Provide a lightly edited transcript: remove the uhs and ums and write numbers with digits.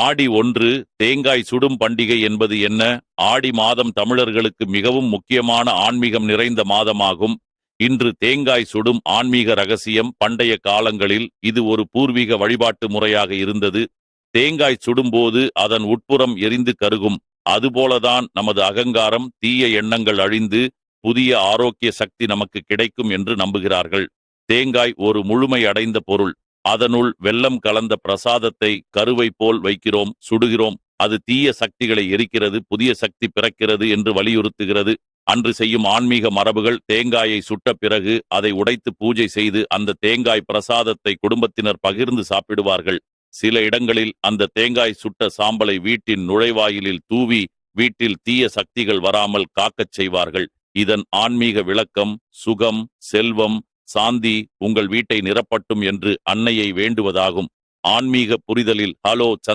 ஆடி 1 தேங்காய் சுடும் பண்டிகை என்பது என்ன? ஆடி மாதம் தமிழர்களுக்கு மிகவும் முக்கியமான ஆன்மீகம் நிறைந்த மாதமாகும். இன்று தேங்காய் சுடும் ஆன்மீக ரகசியம். பண்டைய காலங்களில் இது ஒரு பூர்வீக வழிபாட்டு முறையாக இருந்தது. தேங்காய் சுடும்போது அதன் உட்புறம் எரிந்து கருகும். அதுபோலதான் நமது அகங்காரம், தீய எண்ணங்கள் அழிந்து புதிய ஆரோக்கிய சக்தி நமக்கு கிடைக்கும் என்று நம்புகிறார்கள். தேங்காய் ஒரு முழுமை அடைந்த பொருள். அதனுள் வெல்லம் கலந்த பிரசாதத்தை கருவை போல் வைக்கிறோம், சுடுகிறோம். அது தீய சக்திகளை எரிக்கிறது, புதிய சக்தி பிறக்கிறது என்று வலியுறுத்துகிறது. அன்று செய்யும் ஆன்மீக மரபுகள், தேங்காயை சுட்ட பிறகு அதை உடைத்து பூஜை செய்து அந்த தேங்காய் பிரசாதத்தை குடும்பத்தினர் பகிர்ந்து சாப்பிடுவார்கள். சில இடங்களில் அந்த தேங்காய் சுட்ட சாம்பலை வீட்டின் நுழைவாயிலில் தூவி வீட்டில் தீய சக்திகள் வராமல் காக்கச் செய்வார்கள். இதன் ஆன்மீக விளக்கம் சுகம், செல்வம், சாந்தி உங்கள் வீட்டை நிரப்பட்டும் என்று அன்னையை வேண்டுவதாகும். ஆன்மீக புரிதலில் ஹலோ சந்திர